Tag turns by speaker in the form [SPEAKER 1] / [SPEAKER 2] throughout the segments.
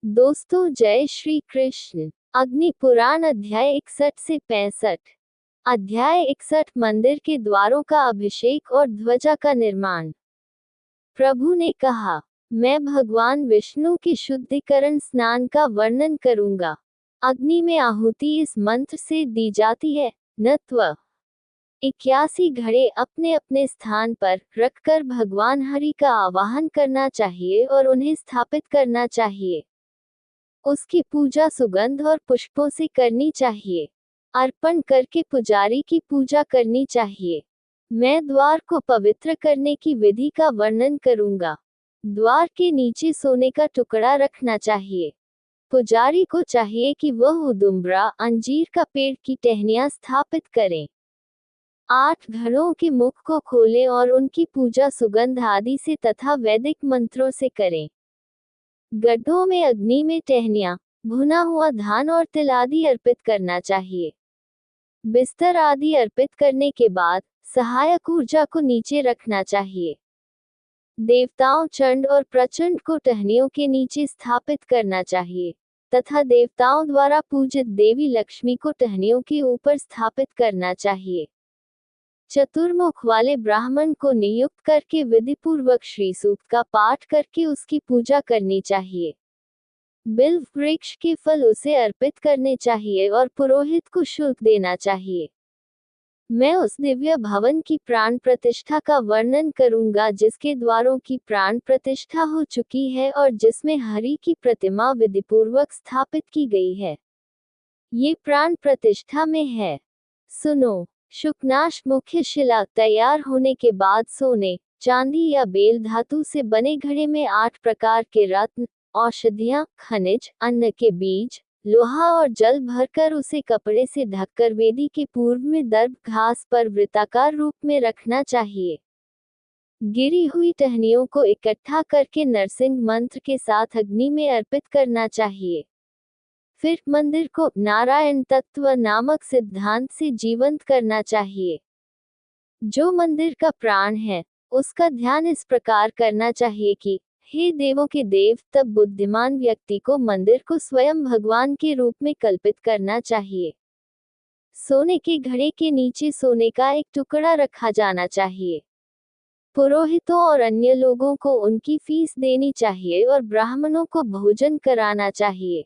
[SPEAKER 1] दोस्तों जय श्री कृष्ण। अग्नि पुराण अध्याय 61 से 65। अध्याय 61 मंदिर के द्वारों का अभिषेक और ध्वजा का निर्माण। प्रभु ने कहा, मैं भगवान विष्णु के शुद्धिकरण स्नान का वर्णन करूंगा। अग्नि में आहुति इस मंत्र से दी जाती है, नत्व 81 घड़े अपने अपने स्थान पर रखकर भगवान हरि का आवाहन करना चाहिए और उन्हें स्थापित करना चाहिए। उसकी पूजा सुगंध और पुष्पों से करनी चाहिए। अर्पण करके पुजारी की पूजा करनी चाहिए। मैं द्वार को पवित्र करने की विधि का वर्णन करूंगा। द्वार के नीचे सोने का टुकड़ा रखना चाहिए। पुजारी को चाहिए कि वह उदुम्बरा अंजीर का पेड़ की टहनियां स्थापित करें। 8 घड़ों के मुख को खोलें और उनकी पूजा सुगंध आदि से तथा वैदिक मंत्रों से करें। गड्ढों में अग्नि में टहनियां, भुना हुआ धान और तिल आदि अर्पित करना चाहिए। बिस्तर आदि अर्पित करने के बाद सहायक ऊर्जा को नीचे रखना चाहिए। देवताओं चंड और प्रचंड को टहनियों के नीचे स्थापित करना चाहिए तथा देवताओं द्वारा पूजित देवी लक्ष्मी को टहनियों के ऊपर स्थापित करना चाहिए। चतुर्मुख वाले ब्राह्मण को नियुक्त करके विधिपूर्वक श्री सूक्त का पाठ करके उसकी पूजा करनी चाहिए। बिल्व वृक्ष के फल उसे अर्पित करने चाहिए और पुरोहित को शुल्क देना चाहिए। मैं उस दिव्य भवन की प्राण प्रतिष्ठा का वर्णन करूंगा जिसके द्वारों की प्राण प्रतिष्ठा हो चुकी है और जिसमें हरि की प्रतिमा विधिपूर्वक स्थापित की गई है। ये प्राण प्रतिष्ठा में है। सुनो, शुकनाश मुख्य शिला तैयार होने के बाद सोने, चांदी या बेल धातु से बने घड़े में 8 प्रकार के रत्न, औषधियां, खनिज, अन्न के बीज, लोहा और जल भरकर उसे कपड़े से ढककर वेदी के पूर्व में दर्भ घास पर वृत्ताकार रूप में रखना चाहिए। गिरी हुई टहनियों को इकट्ठा करके नरसिंह मंत्र के साथ अग्नि में अर्पित करना चाहिए। फिर मंदिर को नारायण तत्व नामक सिद्धांत से जीवंत करना चाहिए। जो मंदिर का प्राण है, उसका ध्यान इस प्रकार करना चाहिए कि हे देवों के देव, तब बुद्धिमान व्यक्ति को मंदिर को स्वयं भगवान के रूप में कल्पित करना चाहिए। सोने के घड़े के नीचे सोने का एक टुकड़ा रखा जाना चाहिए। पुरोहितों और अन्य लोगों को उनकी फीस देनी चाहिए और ब्राह्मणों को भोजन कराना चाहिए।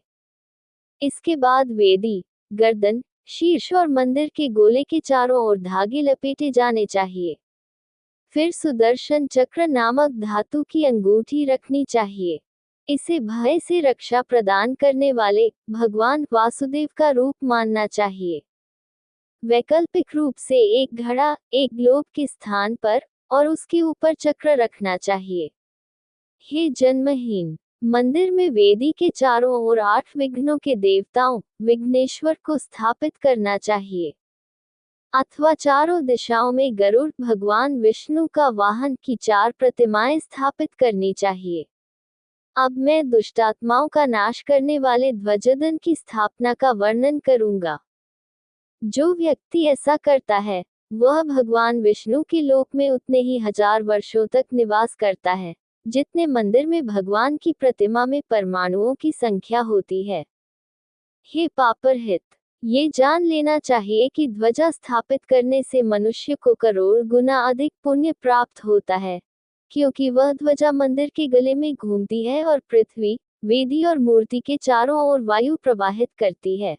[SPEAKER 1] इसके बाद वेदी, गर्दन, शीर्ष और मंदिर के गोले के चारों ओर धागे लपेटे जाने चाहिए। फिर सुदर्शन चक्र नामक धातु की अंगूठी रखनी चाहिए। इसे भय से रक्षा प्रदान करने वाले भगवान वासुदेव का रूप मानना चाहिए। वैकल्पिक रूप से एक घड़ा एक ग्लोब के स्थान पर और उसके ऊपर चक्र रखना चाहिए। हे जन्महीन, मंदिर में वेदी के चारों ओर 8 विघ्नों के देवताओं विघ्नेश्वर को स्थापित करना चाहिए। अथवा चारों दिशाओं में गरुड़ भगवान विष्णु का वाहन की 4 प्रतिमाएं स्थापित करनी चाहिए। अब मैं दुष्टात्माओं का नाश करने वाले ध्वजदन की स्थापना का वर्णन करूंगा। जो व्यक्ति ऐसा करता है, वह भगवान विष्णु के लोक में उतने ही 1000 वर्षों तक निवास करता है जितने मंदिर में भगवान की प्रतिमा में परमाणुओं की संख्या होती है। हे पापरहित, ये जान लेना चाहिए कि ध्वजा स्थापित करने से मनुष्य को करोड़ गुना अधिक पुण्य प्राप्त होता है, क्योंकि वह ध्वजा मंदिर के गले में घूमती है और पृथ्वी, वेदी और मूर्ति के चारों ओर वायु प्रवाहित करती है।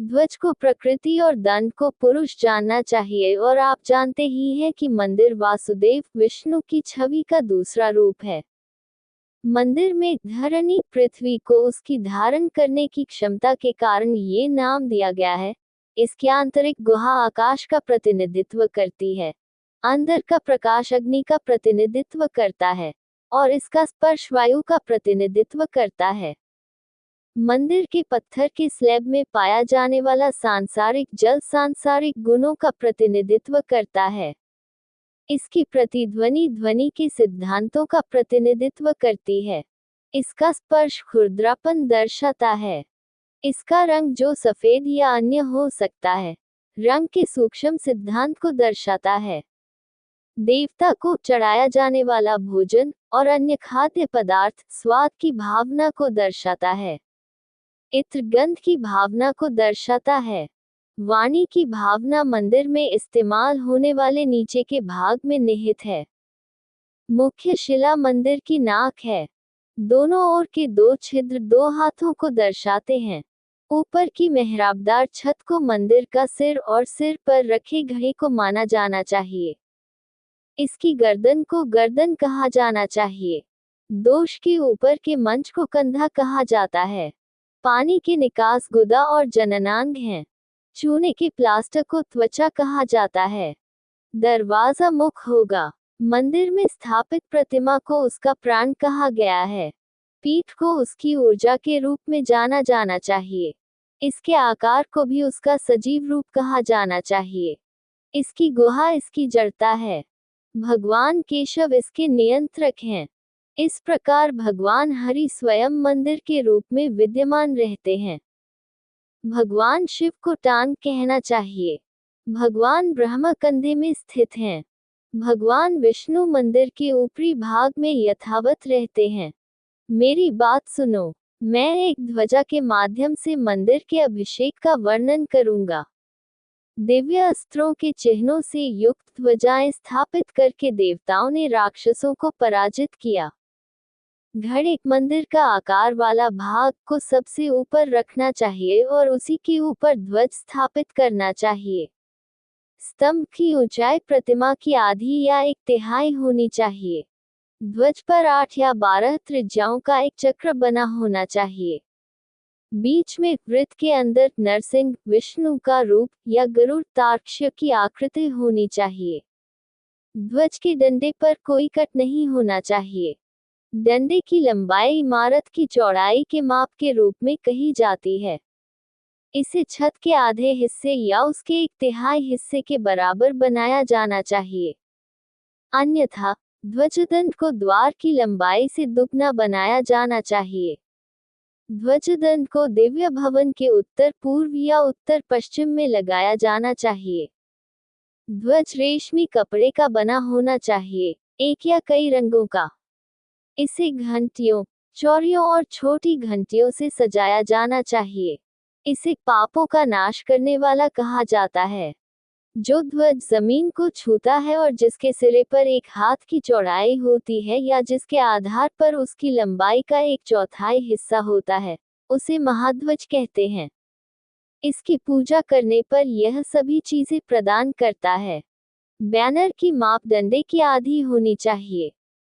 [SPEAKER 1] ध्वज को प्रकृति और दंड को पुरुष जानना चाहिए और आप जानते ही हैं कि मंदिर वासुदेव विष्णु की छवि का दूसरा रूप है। मंदिर में धरणी पृथ्वी को उसकी धारण करने की क्षमता के कारण ये नाम दिया गया है। इसके आंतरिक गुहा आकाश का प्रतिनिधित्व करती है। अंदर का प्रकाश अग्नि का प्रतिनिधित्व करता है और इसका स्पर्श वायु का प्रतिनिधित्व करता है। मंदिर के पत्थर के स्लैब में पाया जाने वाला सांसारिक जल सांसारिक गुणों का प्रतिनिधित्व करता है। इसकी प्रतिध्वनि ध्वनि के सिद्धांतों का प्रतिनिधित्व करती है। इसका स्पर्श खुरदरापन दर्शाता है। इसका रंग जो सफेद या अन्य हो सकता है, रंग के सूक्ष्म सिद्धांत को दर्शाता है। देवता को चढ़ाया जाने वाला भोजन और अन्य खाद्य पदार्थ स्वाद की भावना को दर्शाता है। इत्र गंध की भावना को दर्शाता है। वाणी की भावना मंदिर में इस्तेमाल होने वाले नीचे के भाग में निहित है। मुख्य शिला मंदिर की नाक है। दोनों ओर के दो छिद्र दो हाथों को दर्शाते हैं। ऊपर की मेहराबदार छत को मंदिर का सिर और सिर पर रखे घड़े को माना जाना चाहिए। इसकी गर्दन को गर्दन कहा जाना चाहिए। दोष के ऊपर के मंच को कंधा कहा जाता है। पानी के निकास गुदा और जननांग हैं। चूने के प्लास्टर को त्वचा कहा जाता है। दरवाजा मुख होगा। मंदिर में स्थापित प्रतिमा को उसका प्राण कहा गया है। पीठ को उसकी ऊर्जा के रूप में जाना जाना चाहिए। इसके आकार को भी उसका सजीव रूप कहा जाना चाहिए। इसकी गुहा इसकी जड़ता है। भगवान केशव इसके नियंत्रक हैं। इस प्रकार भगवान हरि स्वयं मंदिर के रूप में विद्यमान रहते हैं। भगवान शिव को टांग कहना चाहिए। भगवान ब्रह्मा कंधे में स्थित हैं। भगवान विष्णु मंदिर के ऊपरी भाग में यथावत रहते हैं। मेरी बात सुनो। मैं एक ध्वजा के माध्यम से मंदिर के अभिषेक का वर्णन करूंगा। दिव्य अस्त्रों के चिन्हों से युक्त ध्वजाएं स्थापित करके देवताओं ने राक्षसों को पराजित किया। घड़े मंदिर का आकार वाला भाग को सबसे ऊपर रखना चाहिए और उसी के ऊपर ध्वज स्थापित करना चाहिए। स्तंभ की ऊंचाई प्रतिमा की आधी या एक तिहाई होनी चाहिए। ध्वज पर 8 या 12 त्रिज्याओं का एक चक्र बना होना चाहिए। बीच में वृत्त के अंदर नरसिंह विष्णु का रूप या गरुड़ तार्क्ष्य की आकृति होनी चाहिए। ध्वज के डंडे पर कोई कट नहीं होना चाहिए। डंडे की लंबाई इमारत की चौड़ाई के माप के रूप में कही जाती है। इसे छत के आधे हिस्से या उसके एक तिहाई हिस्से के बराबर बनाया जाना चाहिए। अन्यथा ध्वजदंड को द्वार की लंबाई से दुगना बनाया जाना चाहिए। ध्वजदंड को दिव्य भवन के उत्तर पूर्व या उत्तर पश्चिम में लगाया जाना चाहिए। ध्वज रेशमी कपड़े का बना होना चाहिए, एक या कई रंगों का। इसे घंटियों, चौड़ियों और छोटी घंटियों से सजाया जाना चाहिए। इसे पापों का नाश करने वाला कहा जाता है। जो ध्वज जमीन को छूता है और जिसके सिरे पर एक हाथ की चौड़ाई होती है या जिसके आधार पर उसकी लंबाई का 1/4 हिस्सा होता है, उसे महाध्वज कहते हैं। इसकी पूजा करने पर यह सभी चीजें प्रदान करता है। बैनर की माप डंडे की आधी होनी चाहिए।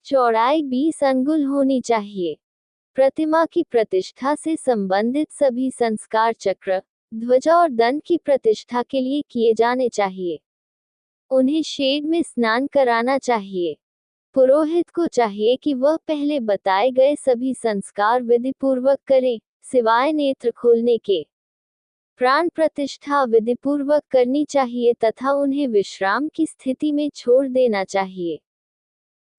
[SPEAKER 1] चौड़ाई 20 अंगुल होनी चाहिए। प्रतिमा की प्रतिष्ठा से संबंधित सभी संस्कार चक्र, ध्वजा और दंड की प्रतिष्ठा के लिए किए जाने चाहिए। उन्हें शेड में स्नान कराना चाहिए। पुरोहित को चाहिए कि वह पहले बताए गए सभी संस्कार विधि पूर्वक करे, सिवाय नेत्र खोलने के। प्राण प्रतिष्ठा विधि पूर्वक करनी चाहिए तथा उन्हें विश्राम की स्थिति में छोड़ देना चाहिए।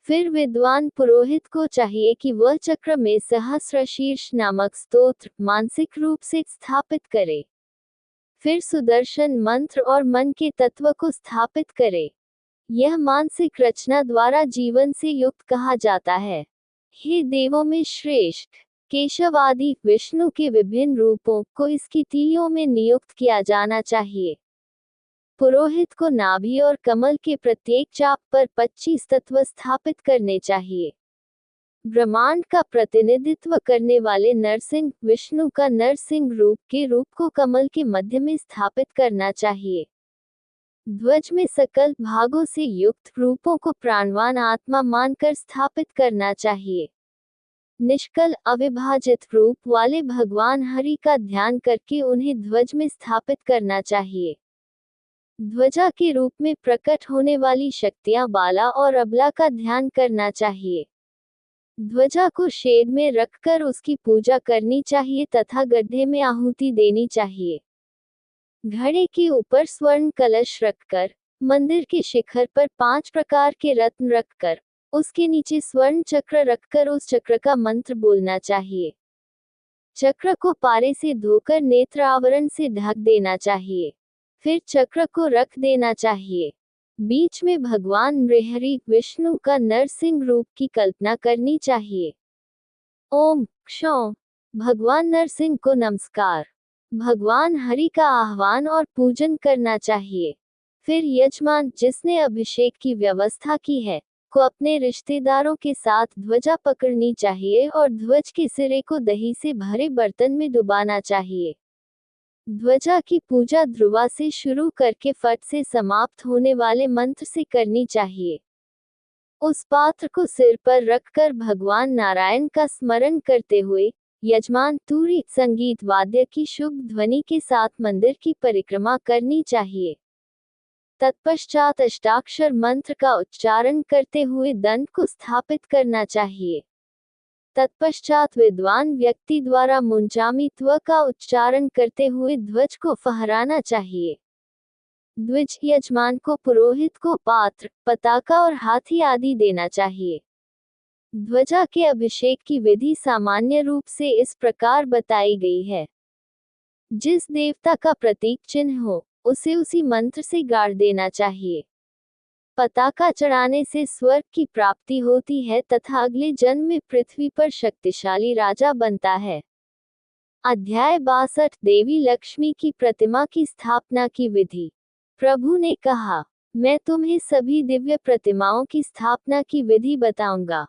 [SPEAKER 1] फिर विद्वान पुरोहित को चाहिए कि वह चक्र में सहस्रशीर्ष नामक स्तोत्र मानसिक रूप से स्थापित करे। फिर सुदर्शन मंत्र और मन के तत्व को स्थापित करे। यह मानसिक रचना द्वारा जीवन से युक्त कहा जाता है। हे देवों में श्रेष्ठ, केशव आदि विष्णु के विभिन्न रूपों को इसकी तीलियों में नियुक्त किया जाना चाहिए। पुरोहित को नाभि और कमल के प्रत्येक चाप पर 25 तत्व स्थापित करने चाहिए। ब्रह्मांड का प्रतिनिधित्व करने वाले नरसिंह विष्णु का नरसिंह रूप के रूप को कमल के मध्य में स्थापित करना चाहिए। ध्वज में सकल भागों से युक्त रूपों को प्राणवान आत्मा मानकर स्थापित करना चाहिए। निष्कल अविभाजित रूप वाले भगवान हरि का ध्यान करके उन्हें ध्वज में स्थापित करना चाहिए। ध्वजा के रूप में प्रकट होने वाली शक्तियां बाला और अबला का ध्यान करना चाहिए। ध्वजा को शेड में रखकर उसकी पूजा करनी चाहिए तथा गड्ढे में आहुति देनी चाहिए। घड़े के ऊपर स्वर्ण कलश रखकर, मंदिर के शिखर पर 5 प्रकार के रत्न रखकर, उसके नीचे स्वर्ण चक्र रखकर उस चक्र का मंत्र बोलना चाहिए। चक्र को पारे से धोकर नेत्र आवरण से ढक देना चाहिए। फिर चक्र को रख देना चाहिए। बीच में भगवान नृहरि विष्णु का नरसिंह रूप की कल्पना करनी चाहिए। ओम क्षौ। भगवान नरसिंह को नमस्कार। भगवान हरि का आह्वान और पूजन करना चाहिए। फिर यजमान जिसने अभिषेक की व्यवस्था की है को अपने रिश्तेदारों के साथ ध्वजा पकड़नी चाहिए और ध्वज के सिरे को दही से भरे बर्तन में डुबाना चाहिए। ध्वजा की पूजा ध्रुवा से शुरू करके फट से समाप्त होने वाले मंत्र से करनी चाहिए। उस पात्र को सिर पर रखकर भगवान नारायण का स्मरण करते हुए यजमान तुरी संगीत वाद्य की शुभ ध्वनि के साथ मंदिर की परिक्रमा करनी चाहिए। तत्पश्चात अष्टाक्षर मंत्र का उच्चारण करते हुए दंड को स्थापित करना चाहिए। तत्पश्चात विद्वान व्यक्ति द्वारा मुंचामित्व का उच्चारण करते हुए ध्वज को फहराना चाहिए। ध्वज यजमान को पुरोहित को पात्र, पताका और हाथी आदि देना चाहिए। ध्वजा के अभिषेक की विधि सामान्य रूप से इस प्रकार बताई गई है। जिस देवता का प्रतीक चिन्ह हो उसे उसी मंत्र से गाड़ देना चाहिए। पताका चढ़ाने से स्वर्ग की प्राप्ति होती है तथा अगले जन्म में पृथ्वी पर शक्तिशाली राजा बनता है। अध्याय 62 देवी लक्ष्मी की प्रतिमा की स्थापना की विधि। प्रभु ने कहा, मैं तुम्हें सभी दिव्य प्रतिमाओं की स्थापना की विधि बताऊंगा।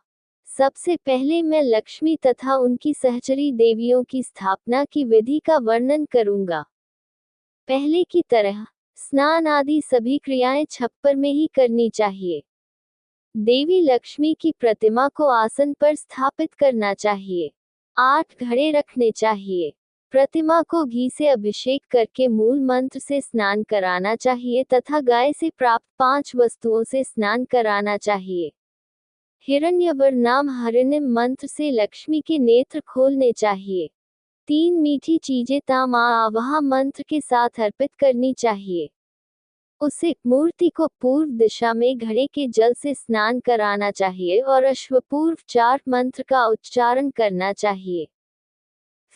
[SPEAKER 1] सबसे पहले मैं लक्ष्मी तथा उनकी सहचरी देवियों की स्थापना की विधि का वर्णन करूंगा। पहले की तरह स्नान आदि सभी क्रियाएं छप्पर में ही करनी चाहिए। देवी लक्ष्मी की प्रतिमा को आसन पर स्थापित करना चाहिए। 8 घड़े रखने चाहिए। प्रतिमा को घी से अभिषेक करके मूल मंत्र से स्नान कराना चाहिए तथा गाय से प्राप्त 5 वस्तुओं से स्नान कराना चाहिए। हिरण्यवर नाम हरिणिम मंत्र से लक्ष्मी के नेत्र खोलने चाहिए। 3 मीठी चीजें ताम आवाह मंत्र के साथ अर्पित करनी चाहिए। उसे मूर्ति को पूर्व दिशा में घड़े के जल से स्नान कराना चाहिए और अश्वपूर्व 4 मंत्र का उच्चारण करना चाहिए।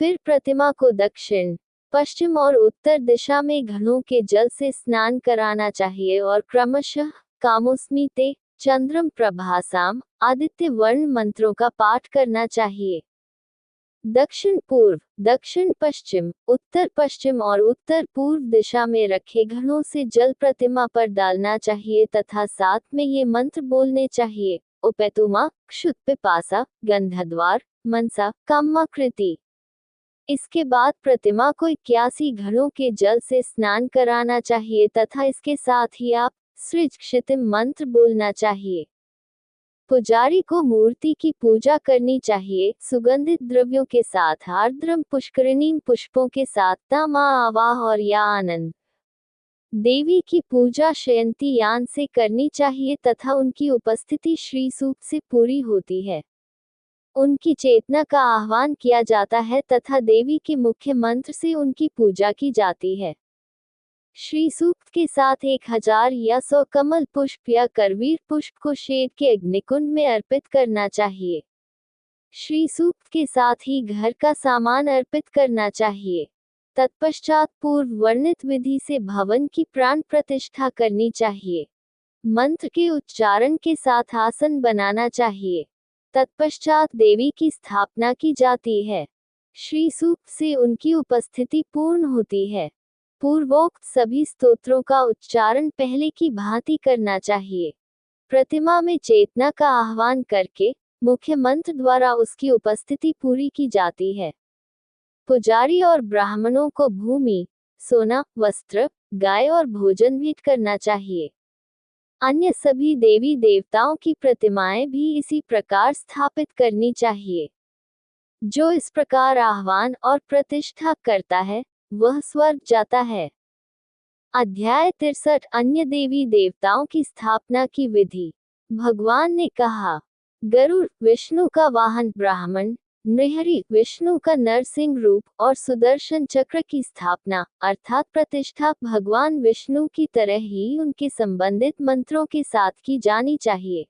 [SPEAKER 1] फिर प्रतिमा को दक्षिण, पश्चिम और उत्तर दिशा में घड़ों के जल से स्नान कराना चाहिए और क्रमशः कामोस्मीते, चंद्रम प्रभासाम, आदित्य वर्ण मंत्रों का पाठ करना चाहिए। दक्षिण पूर्व, दक्षिण पश्चिम, उत्तर पश्चिम और उत्तर पूर्व दिशा में रखे घड़ों से जल प्रतिमा पर डालना चाहिए तथा साथ में ये मंत्र बोलने चाहिए। उपेतुमा, क्षुत पिपासा, गंधद्वार, मनसा, कामाकृति। इसके बाद प्रतिमा को 81 घड़ों के जल से स्नान कराना चाहिए तथा इसके साथ ही आप सृज क्षितिम मंत्र बोलना चाहिए। पुजारी को मूर्ति की पूजा करनी चाहिए सुगंधित द्रव्यों के साथ, आर्द्रम पुष्करिणी पुष्पों के साथ, तमा आवाह और या आनंद। देवी की पूजा शयंती यान से करनी चाहिए तथा उनकी उपस्थिति श्री सूक्त से पूरी होती है। उनकी चेतना का आह्वान किया जाता है तथा देवी के मुख्य मंत्र से उनकी पूजा की जाती है। श्री सूक्त के साथ 1000 या 100 कमल पुष्प या करवीर पुष्प को शेड के अग्निकुंड में अर्पित करना चाहिए। श्री सूक्त के साथ ही घर का सामान अर्पित करना चाहिए। तत्पश्चात पूर्व वर्णित विधि से भवन की प्राण प्रतिष्ठा करनी चाहिए। मंत्र के उच्चारण के साथ आसन बनाना चाहिए। तत्पश्चात देवी की स्थापना की जाती है। श्री सूक्त से उनकी उपस्थिति पूर्ण होती है। पूर्वोक्त सभी स्तोत्रों का उच्चारण पहले की भांति करना चाहिए। प्रतिमा में चेतना का आह्वान करके मुख्य मंत्र द्वारा उसकी उपस्थिति पूरी की जाती है। पुजारी और ब्राह्मणों को भूमि, सोना, वस्त्र, गाय और भोजन भेंट करना चाहिए। अन्य सभी देवी देवताओं की प्रतिमाएं भी इसी प्रकार स्थापित करनी चाहिए। जो इस प्रकार आह्वान और प्रतिष्ठा करता है वह स्वर्ग जाता है। अध्याय 63 अन्य देवी देवताओं की स्थापना की विधि। भगवान ने कहा, गरुड़ विष्णु का वाहन, ब्राह्मण नृहरि विष्णु का नरसिंह रूप और सुदर्शन चक्र की स्थापना अर्थात प्रतिष्ठा भगवान विष्णु की तरह ही उनके संबंधित मंत्रों के साथ की जानी चाहिए।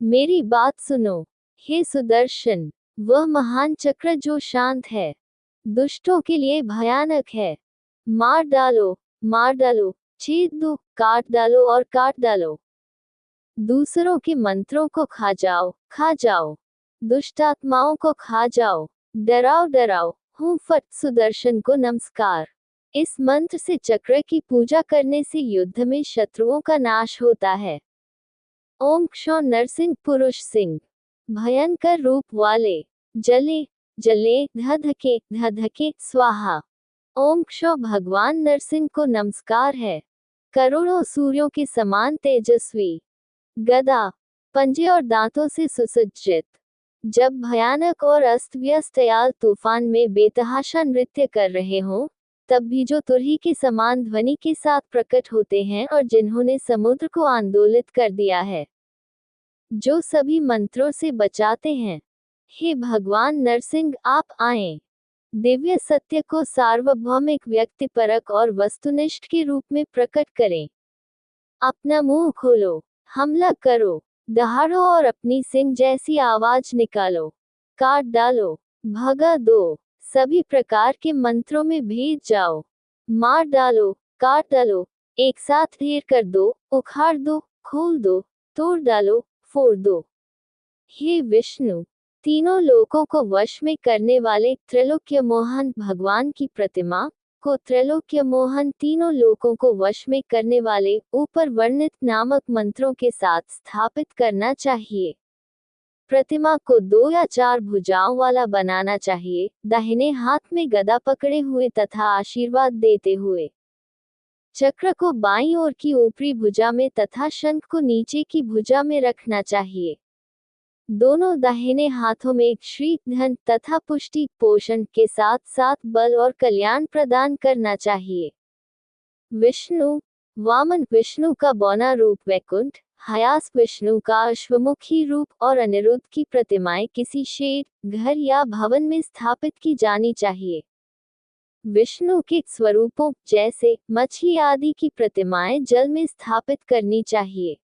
[SPEAKER 1] मेरी बात सुनो, हे सुदर्शन, वह महान चक्र जो शांत है, दुष्टों के लिए भयानक है, मार डालो, मार डालो। छेद दो, काट डालो और काट डालो। दूसरों के मंत्रों को खा जाओ, खा जाओ। दुष्ट आत्माओं को खा जाओ, डराओ डराओ। हूँ फट सुदर्शन को नमस्कार। इस मंत्र से चक्र की पूजा करने से युद्ध में शत्रुओं का नाश होता है। ओम क्षो नरसिंह पुरुष सिंह, भयंकर रूप वाले, जले जले धधके स्वाहा। ओम क्षो भगवान नरसिंह को नमस्कार है। करोड़ों सूर्यों के समान तेजस्वी, गदा, पंजे और दांतों से सुसज्जित। जब भयानक और अस्त व्यस्त आल तूफान में बेतहाशा नृत्य कर रहे हों, तब भी जो तुरही के समान ध्वनि के साथ प्रकट होते हैं और जिन्होंने समुद्र को आंदोलित कर दिया है, जो सभी मंत्रों से बचाते हैं। हे भगवान नरसिंह, आप आएं। दिव्य सत्य को सार्वभौमिक, व्यक्तिपरक और वस्तुनिष्ठ के रूप में प्रकट करें। अपना मुंह खोलो, हमला करो, दहाड़ो और अपनी सिंह जैसी आवाज निकालो। काट डालो, भगा दो, सभी प्रकार के मंत्रों में भेद जाओ। मार डालो, काट डालो, एक साथ ढेर कर दो, उखाड़ दो, खोल दो, तोड़ डालो, फोड़ दो। हे विष्णु, तीनों लोकों को वश में करने वाले त्रैलोक्य मोहन भगवान की प्रतिमा को त्रैलोक्य मोहन तीनों लोकों को वश में करने वाले ऊपर वर्णित नामक मंत्रों के साथ स्थापित करना चाहिए। प्रतिमा को 2 या 4 भुजाओं वाला बनाना चाहिए, दाहिने हाथ में गदा पकड़े हुए तथा आशीर्वाद देते हुए। चक्र को बाईं ओर की ऊपरी भुजा में तथा शंख को नीचे की भुजा में रखना चाहिए। दोनों दाहिने हाथों में श्री धन तथा पुष्टि पोषण के साथ साथ बल और कल्याण प्रदान करना चाहिए। विष्णु, वामन विष्णु का बौना रूप वैकुंठ, हयास विष्णु का अश्वमुखी रूप और अनिरुद्ध की प्रतिमाएं किसी शेड, घर या भवन में स्थापित की जानी चाहिए। विष्णु के स्वरूपों जैसे मछली आदि की प्रतिमाएं जल में स्थापित करनी चाहिए।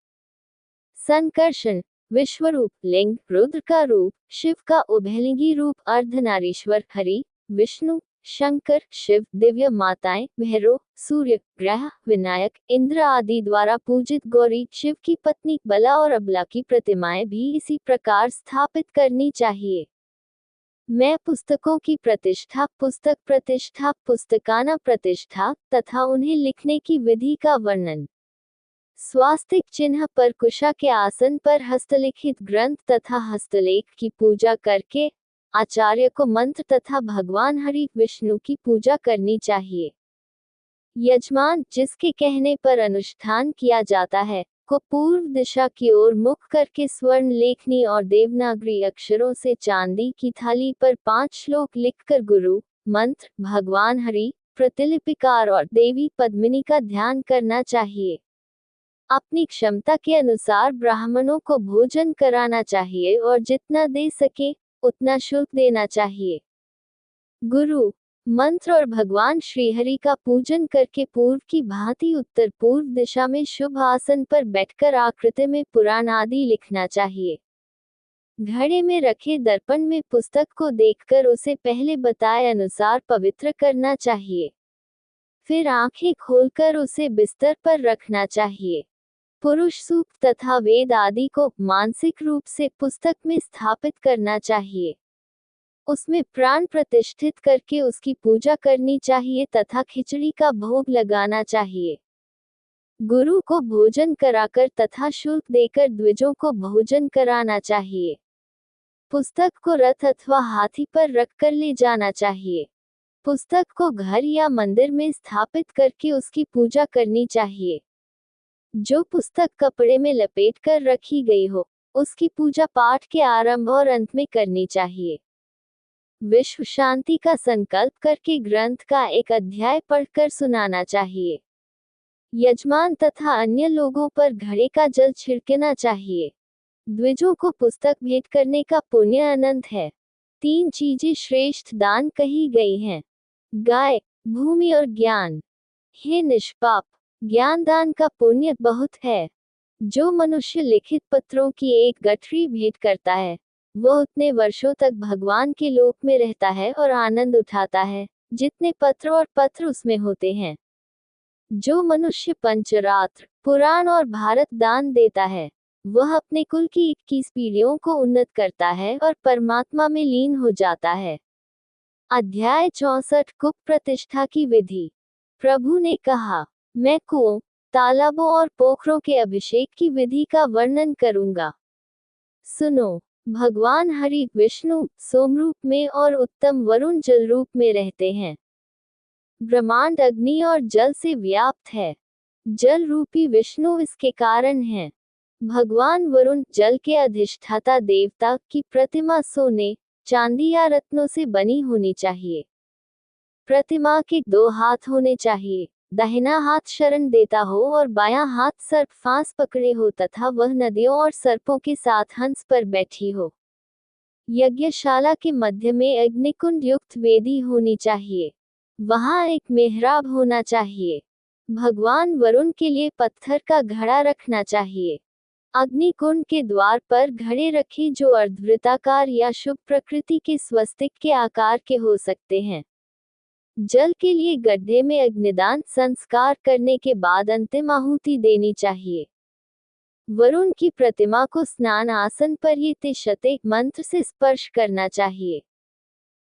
[SPEAKER 1] संकर्षण, विश्वरूप लिंग, रुद्र का रूप, शिव का उभयलिंगी रूप, अर्धनारीश्वर हरि, विष्णु, शंकर, शिव, दिव्य माताएं, भैरव, सूर्य, ग्रह, विनायक, इंद्र आदि द्वारा पूजित गौरी, शिव की पत्नी बला और अबला की प्रतिमाएं भी इसी प्रकार स्थापित करनी चाहिए। मैं पुस्तकों की प्रतिष्ठा, पुस्तक प्रतिष्ठा, पुस्तकाना प्रतिष्ठा तथा उन्हें लिखने की विधि का वर्णन, स्वास्तिक चिन्ह पर कुशा के आसन पर हस्तलिखित ग्रंथ तथा हस्तलेख की पूजा करके आचार्य को मंत्र तथा भगवान हरि विष्णु की पूजा करनी चाहिए। यजमान, जिसके कहने पर अनुष्ठान किया जाता है, को पूर्व दिशा की ओर मुख करके स्वर्ण लेखनी और देवनागरी अक्षरों से चांदी की थाली पर 5 श्लोक लिखकर गुरु मंत्र, भगवान हरि, प्रतिलिपिकार और देवी पद्मिनी का ध्यान करना चाहिए। अपनी क्षमता के अनुसार ब्राह्मणों को भोजन कराना चाहिए और जितना दे सके उतना शुल्क देना चाहिए। गुरु मंत्र और भगवान श्रीहरि का पूजन करके पूर्व की भांति उत्तर पूर्व दिशा में शुभ आसन पर बैठकर आकृति में पुराण आदि लिखना चाहिए। घड़े में रखे दर्पण में पुस्तक को देखकर उसे पहले बताए अनुसार पवित्र करना चाहिए। फिर आंखें खोलकर उसे बिस्तर पर रखना चाहिए। पुरुष सूक्त तथा वेद आदि को मानसिक रूप से पुस्तक में स्थापित करना चाहिए। उसमें प्राण प्रतिष्ठित करके उसकी पूजा करनी चाहिए तथा खिचड़ी का भोग लगाना चाहिए। गुरु को भोजन कराकर तथा शुल्क देकर द्विजों को भोजन कराना चाहिए। पुस्तक को रथ अथवा हाथी पर रखकर ले जाना चाहिए। पुस्तक को घर या मंदिर में स्थापित करके उसकी पूजा करनी चाहिए। जो पुस्तक कपड़े में लपेट कर रखी गई हो, उसकी पूजा पाठ के आरंभ और अंत में करनी चाहिए। विश्व शांति का संकल्प करके ग्रंथ का एक अध्याय पढ़कर सुनाना चाहिए। यजमान तथा अन्य लोगों पर घड़े का जल छिड़कना चाहिए। द्विजों को पुस्तक भेंट करने का पुण्य अनंत है। 3 चीजें श्रेष्ठ दान कही गई हैं, गाय, भूमि और ज्ञान। हे निष्पाप, ज्ञान दान का पुण्य बहुत है। जो मनुष्य लिखित पत्रों की एक गठरी भेंट करता है, वह उतने वर्षों तक भगवान के लोक में रहता है और आनंद उठाता है, जितने पत्र और पत्र उसमें होते हैं। जो मनुष्य पंचरात्र, पुराण और भारत दान देता है, वह अपने कुल की 21 पीढ़ियों को उन्नत करता है और परमात्मा में लीन हो जाता है। अध्याय 64 कुप प्रतिष्ठा की विधि। प्रभु ने कहा, मैं कुओं, तालाबों और पोखरों के अभिषेक की विधि का वर्णन करूंगा। सुनो, भगवान हरि विष्णु सोमरूप में और उत्तम वरुण जल रूप में रहते हैं। ब्रह्मांड अग्नि और जल से व्याप्त है। जल रूपी विष्णु इसके कारण है। भगवान वरुण जल के अधिष्ठाता देवता की प्रतिमा सोने, चांदी या रत्नों से बनी होनी चाहिए। प्रतिमा के 2 हाथ होने चाहिए। दाहिना हाथ शरण देता हो और बायां हाथ सर्प फांस पकड़े हो तथा वह नदियों और सर्पों के साथ हंस पर बैठी हो। यज्ञशाला के मध्य में अग्निकुंड युक्त वेदी होनी चाहिए। वहां एक मेहराब होना चाहिए। भगवान वरुण के लिए पत्थर का घड़ा रखना चाहिए। अग्निकुंड के द्वार पर घड़े रखे जो अर्धवृत्ताकार या शुभ प्रकृति के स्वस्तिक के आकार के हो सकते हैं। जल के लिए गड्ढे में अग्निदान संस्कार करने के बाद अंतिम आहुति देनी चाहिए। वरुण की प्रतिमा को स्नान आसन पर ये तिशते मंत्र से स्पर्श करना चाहिए।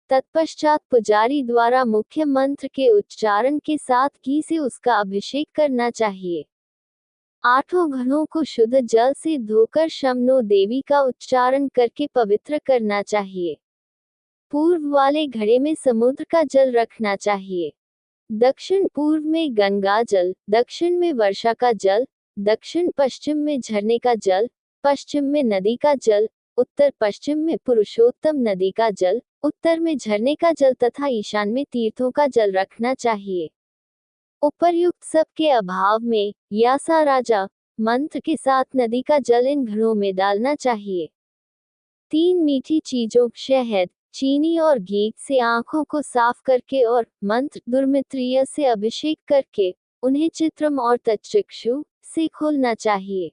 [SPEAKER 1] तत्पश्चात पुजारी द्वारा मुख्य मंत्र के उच्चारण के साथ घी से उसका अभिषेक करना चाहिए। 8 घड़ों को शुद्ध जल से धोकर शमनो देवी का उच्चारण करके पवित्र करना चाहिए। पूर्व वाले घड़े में समुद्र का जल रखना चाहिए। दक्षिण पूर्व में गंगा जल, दक्षिण में वर्षा का जल, दक्षिण पश्चिम में झरने का जल, पश्चिम में नदी का जल, उत्तर पश्चिम में पुरुषोत्तम नदी का जल, उत्तर में झरने का जल तथा ईशान में तीर्थों का जल रखना चाहिए। उपर्युक्त सब के अभाव में यासा राजा मंत्र के साथ नदी का जल इन घड़ों में डालना चाहिए। 3 मीठी चीजों शहद, चीनी और घी से आंखों को साफ करके और मंत्र दुर्मित्रिय से अभिषेक करके उन्हें चित्रम और तच्चक्षु से खोलना चाहिए।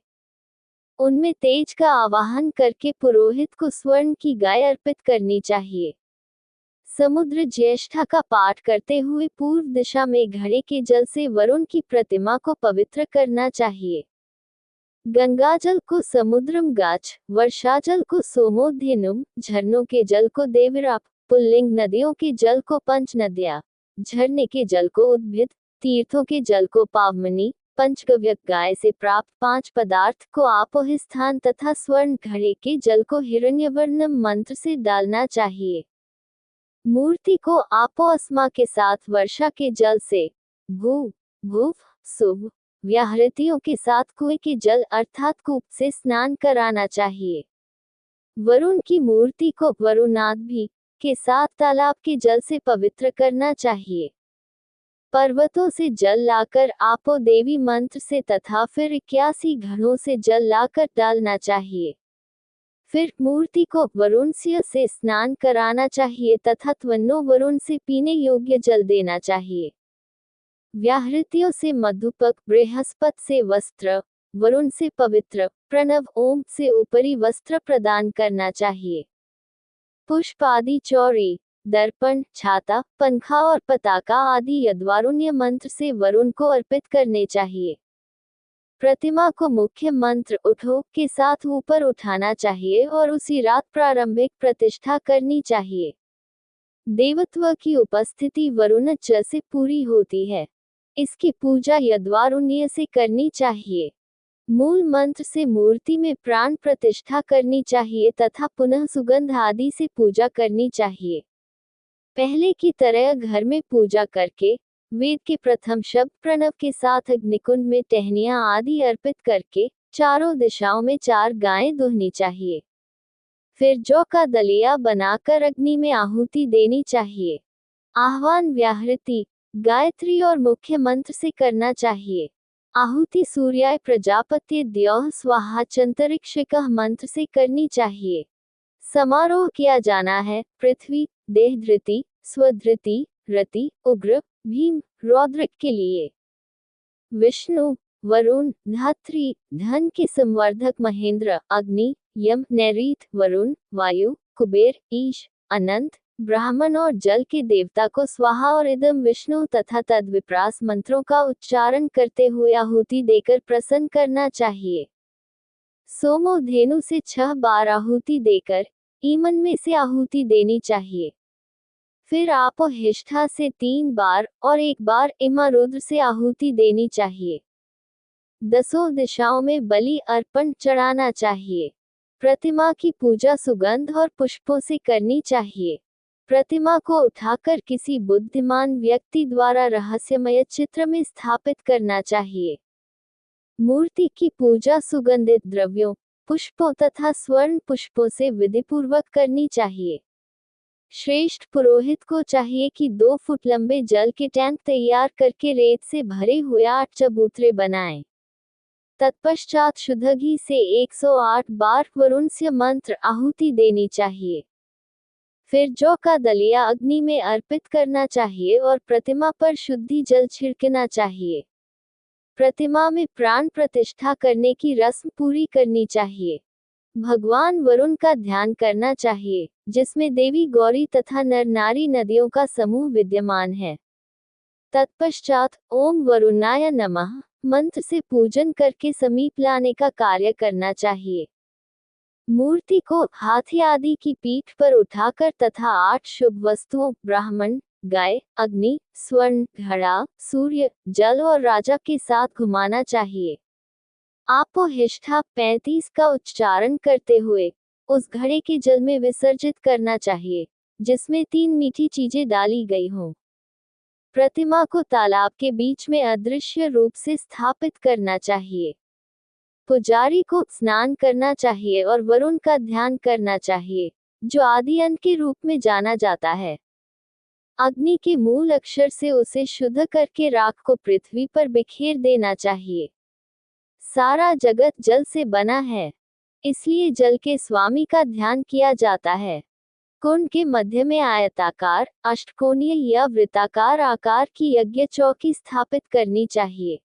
[SPEAKER 1] उनमें तेज का आवाहन करके पुरोहित को स्वर्ण की गाय अर्पित करनी चाहिए। समुद्र ज्येष्ठा का पाठ करते हुए पूर्व दिशा में घड़े के जल से वरुण की प्रतिमा को पवित्र करना चाहिए। गंगा जल को समुद्रम गाच, वर्षा जल को सोमोध्यनुम, झरनों के जल को देवराप, पुल्लिंग नदियों के जल को पंच नद्या, झरने के जल को उद्भिद, तीर्थों के जल को पावमनी, पंचगव्य गाय से प्राप्त 5 पदार्थ को आपोह स्थान तथा स्वर्ण घड़े के जल को हिरण्यवर्णम मंत्र से डालना चाहिए। मूर्ति को आपो अस्मा के साथ वर्षा के जल से, भू भूफ शुभ व्याहृतियों के साथ कुएं के जल अर्थात कूप से स्नान कराना चाहिए। वरुण की मूर्ति को वरुणादि के साथ तालाब के जल से पवित्र करना चाहिए। पर्वतों से जल लाकर आपो देवी मंत्र से तथा फिर 81 घड़ों से जल लाकर डालना चाहिए। फिर मूर्ति को वरुणस्य से स्नान कराना चाहिए तथा त्वन्नो वरुण से पीने योग्य जल देना चाहिए। व्याहृतियों से मधुपक, बृहस्पति से वस्त्र, वरुण से पवित्र, प्रणव ओम से ऊपरी वस्त्र प्रदान करना चाहिए। पुष्प आदि चौरी, दर्पण, छाता, पंखा और पताका आदि यद्वारुण्य मंत्र से वरुण को अर्पित करने चाहिए। प्रतिमा को मुख्य मंत्र उठो के साथ ऊपर उठाना चाहिए और उसी रात प्रारंभिक प्रतिष्ठा करनी चाहिए। देवत्व की उपस्थिति वरुण च से पूरी होती है। इसकी पूजा यद्वारुण्य से करनी चाहिए। मूल मंत्र से मूर्ति में प्राण प्रतिष्ठा करनी चाहिए तथा पुनः सुगंध आदि से पूजा करनी चाहिए। पहले की तरह घर में पूजा करके वेद के प्रथम शब्द प्रणव के साथ अग्निकुंड में टहनियां आदि अर्पित करके चारों दिशाओं में 4 गायें दुहनी चाहिए। फिर जौ का दलिया बनाकर अग्नि में आहुति देनी चाहिए। आह्वान व्याहृति, गायत्री और मुख्य मंत्र से करना चाहिए। आहुति सूर्याय प्रजापति द्योः स्वाहा चंतरिक्षिकः मंत्र से करनी चाहिए। समारोह किया जाना है पृथ्वी, देहधृति, स्वधृति, रति, उग्र, भीम, रौद्र के लिए। विष्णु, वरुण, धात्री, धन के संवर्धक महेंद्र, अग्नि, यम, नैऋत, वरुण, वायु, कुबेर, ईश, अनंत, ब्राह्मण और जल के देवता को स्वाहा और इदम विष्णु तथा तद्विप्रास मंत्रों का उच्चारण करते हुए आहुति देकर प्रसन्न करना चाहिए। सोमो धेनु से 6 बार आहुति देकर ईमन में से आहुति देनी चाहिए। फिर आपोहिष्ठा से 3 बार और 1 बार इमा रुद्र से आहुति देनी चाहिए। 10 दिशाओं में बलि अर्पण चढ़ाना चाहिए। प्रतिमा की पूजा सुगंध और पुष्पों से करनी चाहिए। प्रतिमा को उठाकर किसी बुद्धिमान व्यक्ति द्वारा रहस्यमय चित्र में स्थापित करना चाहिए। मूर्ति की पूजा सुगंधित द्रव्यों, पुष्पों तथा स्वर्ण पुष्पों से विधिपूर्वक करनी चाहिए। श्रेष्ठ पुरोहित को चाहिए कि 2 फुट लंबे जल के टैंक तैयार करके रेत से भरे हुए 8 चबूतरे बनाएं। तत्पश्चात शुद्ध घी से 108 बार वरुणस्य मंत्र आहुति देनी चाहिए। फिर जौ का दलिया अग्नि में अर्पित करना चाहिए और प्रतिमा पर शुद्धि जल छिड़कना चाहिए। प्रतिमा में प्राण प्रतिष्ठा करने की रस्म पूरी करनी चाहिए। भगवान वरुण का ध्यान करना चाहिए, जिसमें देवी गौरी तथा नर नारी नदियों का समूह विद्यमान है। तत्पश्चात ओम वरुणाय नमः मंत्र से पूजन करके समीप लाने का कार्य करना चाहिए। मूर्ति को हाथी आदि की पीठ पर उठाकर तथा 8 शुभ वस्तुओं ब्राह्मण, गाय, अग्नि, स्वर्ण, घड़ा, सूर्य, जल और राजा के साथ घुमाना चाहिए। आपोहिष्ठा 35 का उच्चारण करते हुए उस घड़े के जल में विसर्जित करना चाहिए, जिसमें 3 मीठी चीजें डाली गई हों। प्रतिमा को तालाब के बीच में अदृश्य रूप से स्थापित करना चाहिए। पुजारी को स्नान करना चाहिए और वरुण का ध्यान करना चाहिए, जो आदि अंत के रूप में जाना जाता है। अग्नि के मूल अक्षर से उसे शुद्ध करके राख को पृथ्वी पर बिखेर देना चाहिए। सारा जगत जल से बना है, इसलिए जल के स्वामी का ध्यान किया जाता है। कुंड के मध्य में आयताकार, अष्टकोणीय या वृत्ताकार आकार की यज्ञ चौकी स्थापित करनी चाहिए।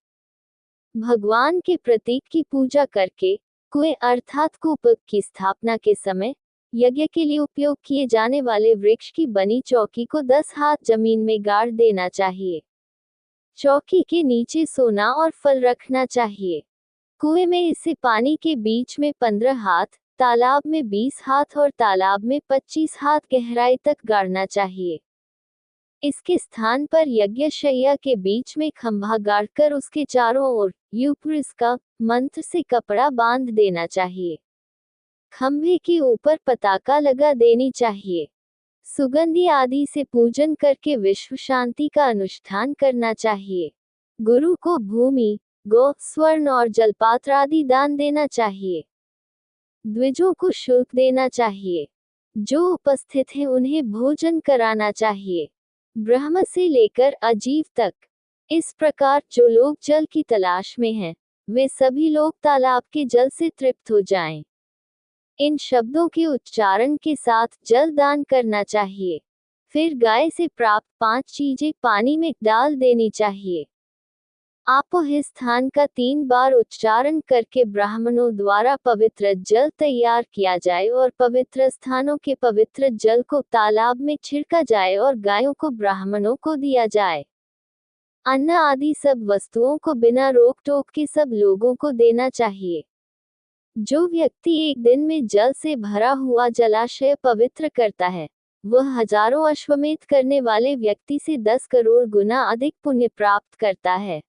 [SPEAKER 1] भगवान के प्रतीक की पूजा करके कुएं अर्थात कूप की स्थापना के समय यज्ञ के लिए उपयोग किए जाने वाले वृक्ष की बनी चौकी को 10 हाथ जमीन में गाड़ देना चाहिए। चौकी के नीचे सोना और फल रखना चाहिए। कुएं में इसे पानी के बीच में 15 हाथ, तालाब में 20 हाथ और तालाब में 25 हाथ गहराई तक गाड़ना चाहिए। इसके स्थान पर यज्ञशैया के बीच में खंभा गाड़कर उसके चारों ओर यूप्रिस का मंत्र से कपड़ा बांध देना चाहिए। खंभे के ऊपर पताका लगा देनी चाहिए। सुगंधि आदि से पूजन करके विश्व शांति का अनुष्ठान करना चाहिए। गुरु को भूमि, गौ, स्वर्ण और जलपात्र आदि दान देना चाहिए। द्विजों को शुल्क देना चाहिए। जो उपस्थित हैं उन्हें भोजन कराना चाहिए, ब्रह्म से लेकर अजीव तक। इस प्रकार जो लोग जल की तलाश में हैं, वे सभी लोग तालाब के जल से तृप्त हो जाएं। इन शब्दों के उच्चारण के साथ जल दान करना चाहिए। फिर गाय से प्राप्त 5 चीजें पानी में डाल देनी चाहिए। आपोह स्थान का 3 बार उच्चारण करके ब्राह्मणों द्वारा पवित्र जल तैयार किया जाए और पवित्र स्थानों के पवित्र जल को तालाब में छिड़का जाए और गायों को ब्राह्मणों को दिया जाए। अन्न आदि सब वस्तुओं को बिना रोक टोक के सब लोगों को देना चाहिए। जो व्यक्ति एक दिन में जल से भरा हुआ जलाशय पवित्र करता है, वह हजारों अश्वमेध करने वाले व्यक्ति से 10 करोड़ गुना अधिक पुण्य प्राप्त करता है।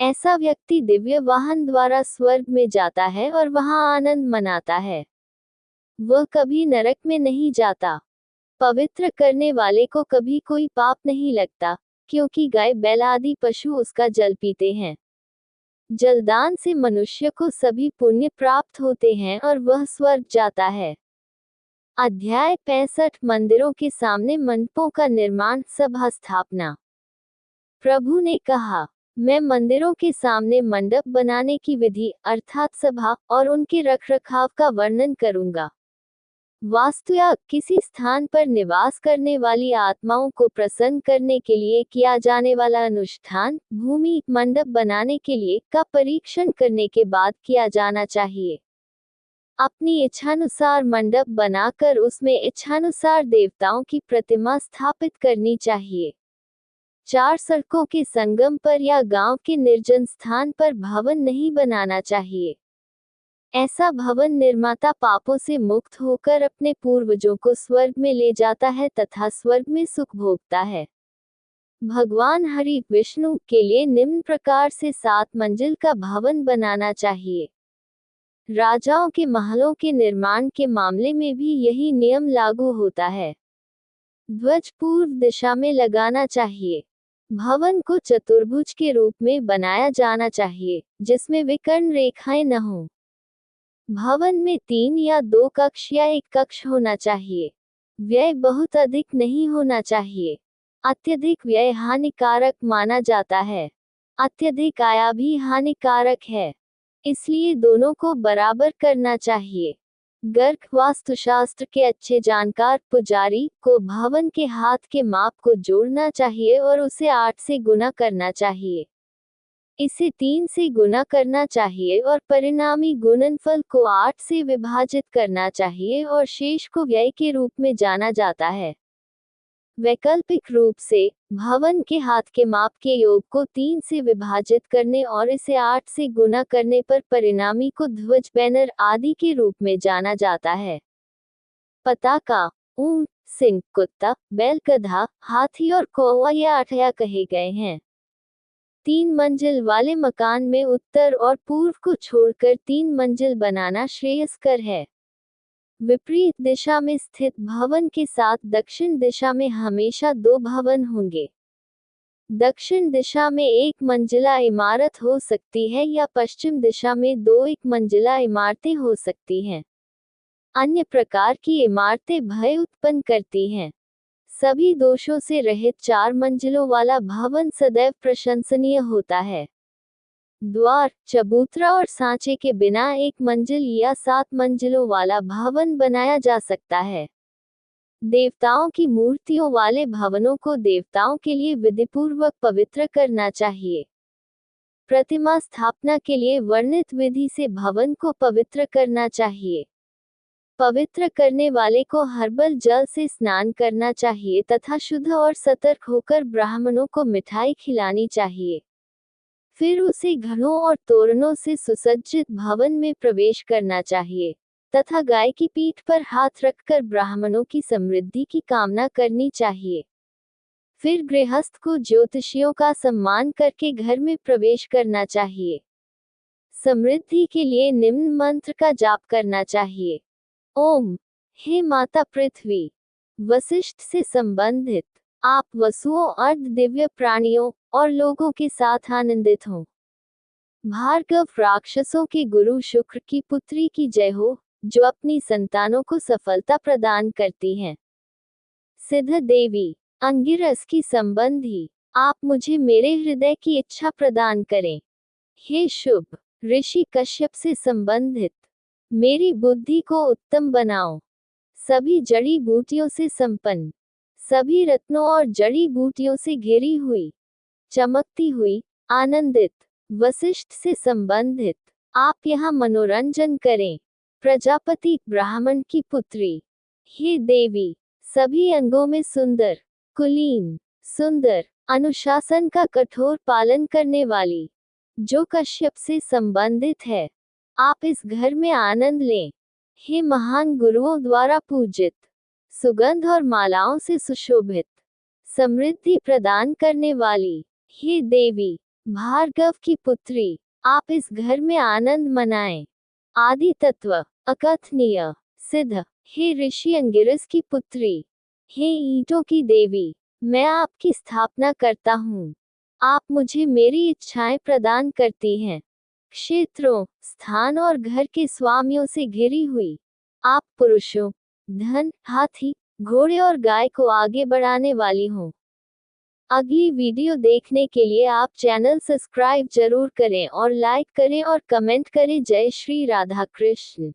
[SPEAKER 1] ऐसा व्यक्ति दिव्य वाहन द्वारा स्वर्ग में जाता है और वहां आनंद मनाता है। वह कभी नरक में नहीं जाता। पवित्र करने वाले को कभी कोई पाप नहीं लगता, क्योंकि गाय बैल आदि पशु उसका जल पीते हैं। जलदान से मनुष्य को सभी पुण्य प्राप्त होते हैं और वह स्वर्ग जाता है। अध्याय 65 मंदिरों के सामने मंडपों का निर्माण, सभा स्थापना। प्रभु ने कहा, मैं मंदिरों के सामने मंडप बनाने की विधि अर्थात सभा और उनके रखरखाव का वर्णन करूंगा। वास्तुया किसी स्थान पर निवास करने वाली आत्माओं को प्रसन्न करने के लिए किया जाने वाला अनुष्ठान, भूमि मंडप बनाने के लिए का परीक्षण करने के बाद किया जाना चाहिए। अपनी इच्छानुसार मंडप बनाकर उसमें इच्छानुसार देवताओं की प्रतिमा स्थापित करनी चाहिए। 4 सड़कों के संगम पर या गांव के निर्जन स्थान पर भवन नहीं बनाना चाहिए। ऐसा भवन निर्माता पापों से मुक्त होकर अपने पूर्वजों को स्वर्ग में ले जाता है तथा स्वर्ग में सुख भोगता है। भगवान हरि विष्णु के लिए निम्न प्रकार से 7 मंजिल का भवन बनाना चाहिए। राजाओं के महलों के निर्माण के मामले में भी यही नियम लागू होता है। ध्वज पूर्व दिशा में लगाना चाहिए। भवन को चतुर्भुज के रूप में बनाया जाना चाहिए, जिसमें विकर्ण रेखाएं न हों। भवन में 3 या 2 कक्ष या 1 कक्ष होना चाहिए। व्यय बहुत अधिक नहीं होना चाहिए। अत्यधिक व्यय हानिकारक माना जाता है। अत्यधिक आया भी हानिकारक है, इसलिए दोनों को बराबर करना चाहिए। गर्क वास्तुशास्त्र के अच्छे जानकार पुजारी को भवन के हाथ के माप को जोड़ना चाहिए और उसे 8 से गुना करना चाहिए। इसे 3 से गुना करना चाहिए और परिणामी गुणनफल को 8 से विभाजित करना चाहिए और शेष को व्यय के रूप में जाना जाता है। वैकल्पिक रूप से, भवन के हाथ के माप के योग को 3 से विभाजित करने और इसे 8 से गुना करने पर परिणामी को ध्वज, बैनर आदि के रूप में जाना जाता है। पताका, ऊंट, सिंह, कुत्ता, बैल, गधा, हाथी और कौवा या अठया कहे गए हैं। 3 मंजिल वाले मकान में उत्तर और पूर्व को छोड़कर 3 मंजिल बनाना श्रेयस्कर है। विपरीत दिशा में स्थित भवन के साथ दक्षिण दिशा में हमेशा 2 भवन होंगे। दक्षिण दिशा में 1 मंजिला इमारत हो सकती है या पश्चिम दिशा में 2 1 मंजिला इमारतें हो सकती हैं। अन्य प्रकार की इमारतें भय उत्पन्न करती हैं। सभी दोषों से रहित 4 मंजिलों वाला भवन सदैव प्रशंसनीय होता है। द्वार, चबूतरा और सांचे के बिना 1 मंजिल या 7 मंजिलों वाला भवन बनाया जा सकता है। देवताओं की मूर्तियों वाले भवनों को देवताओं के लिए विधिपूर्वक पवित्र करना चाहिए। प्रतिमा स्थापना के लिए वर्णित विधि से भवन को पवित्र करना चाहिए। पवित्र करने वाले को हर्बल जल से स्नान करना चाहिए तथा शुद्ध और सतर्क होकर ब्राह्मणों को मिठाई खिलानी चाहिए। फिर उसे घड़ों और तोरणों से सुसज्जित भवन में प्रवेश करना चाहिए तथा गाय की पीठ पर हाथ रखकर ब्राह्मणों की समृद्धि की कामना करनी चाहिए। फिर गृहस्थ को ज्योतिषियों का सम्मान करके घर में प्रवेश करना चाहिए। समृद्धि के लिए निम्न मंत्र का जाप करना चाहिए। ओम, हे माता पृथ्वी, वशिष्ठ से संबंधित आप वसुओं, अर्ध दिव्य प्राणियों और लोगों के साथ आनंदित हों। भार्गव राक्षसों के गुरु शुक्र की पुत्री की जय हो, जो अपनी संतानों को सफलता प्रदान करती हैं। सिद्ध देवी, अंगिरस की संबंधी, आप मुझे मेरे हृदय की इच्छा प्रदान करें। हे शुभ ऋषि कश्यप से संबंधित, मेरी बुद्धि को उत्तम बनाओ। सभी जड़ी बूटियों से संपन्न, सभी रत्नों और जड़ी बूटियों से घिरी हुई, चमकती हुई, आनंदित, वशिष्ठ से संबंधित, आप यहाँ मनोरंजन करें। प्रजापति ब्राह्मण की पुत्री, हे देवी, सभी अंगों में सुंदर, कुलीन, सुंदर, अनुशासन का कठोर पालन करने वाली, जो कश्यप से संबंधित है, आप इस घर में आनंद लें। हे महान गुरुओं द्वारा पूजित, सुगंध और मालाओं से सुशोभित, समृद्धि प्रदान करने वाली, हे देवी, भार्गव की पुत्री, आप इस घर में आनंद मनाएं। आदि तत्व, अकथनीय, सिद्ध, हे ऋषि अंगिरस की पुत्री, हे ईंटों की देवी, मैं आपकी स्थापना करता हूँ। आप मुझे मेरी इच्छाएं प्रदान करती हैं। क्षेत्रों, स्थान और घर के स्वामियों से घिरी हुई, आप पुरुषों, धन, हाथी, घोड़े और गाय को आगे बढ़ाने वाली हों। अगली वीडियो देखने के लिए आप चैनल सब्सक्राइब जरूर करें और लाइक करें और कमेंट करें। जय श्री राधा कृष्ण।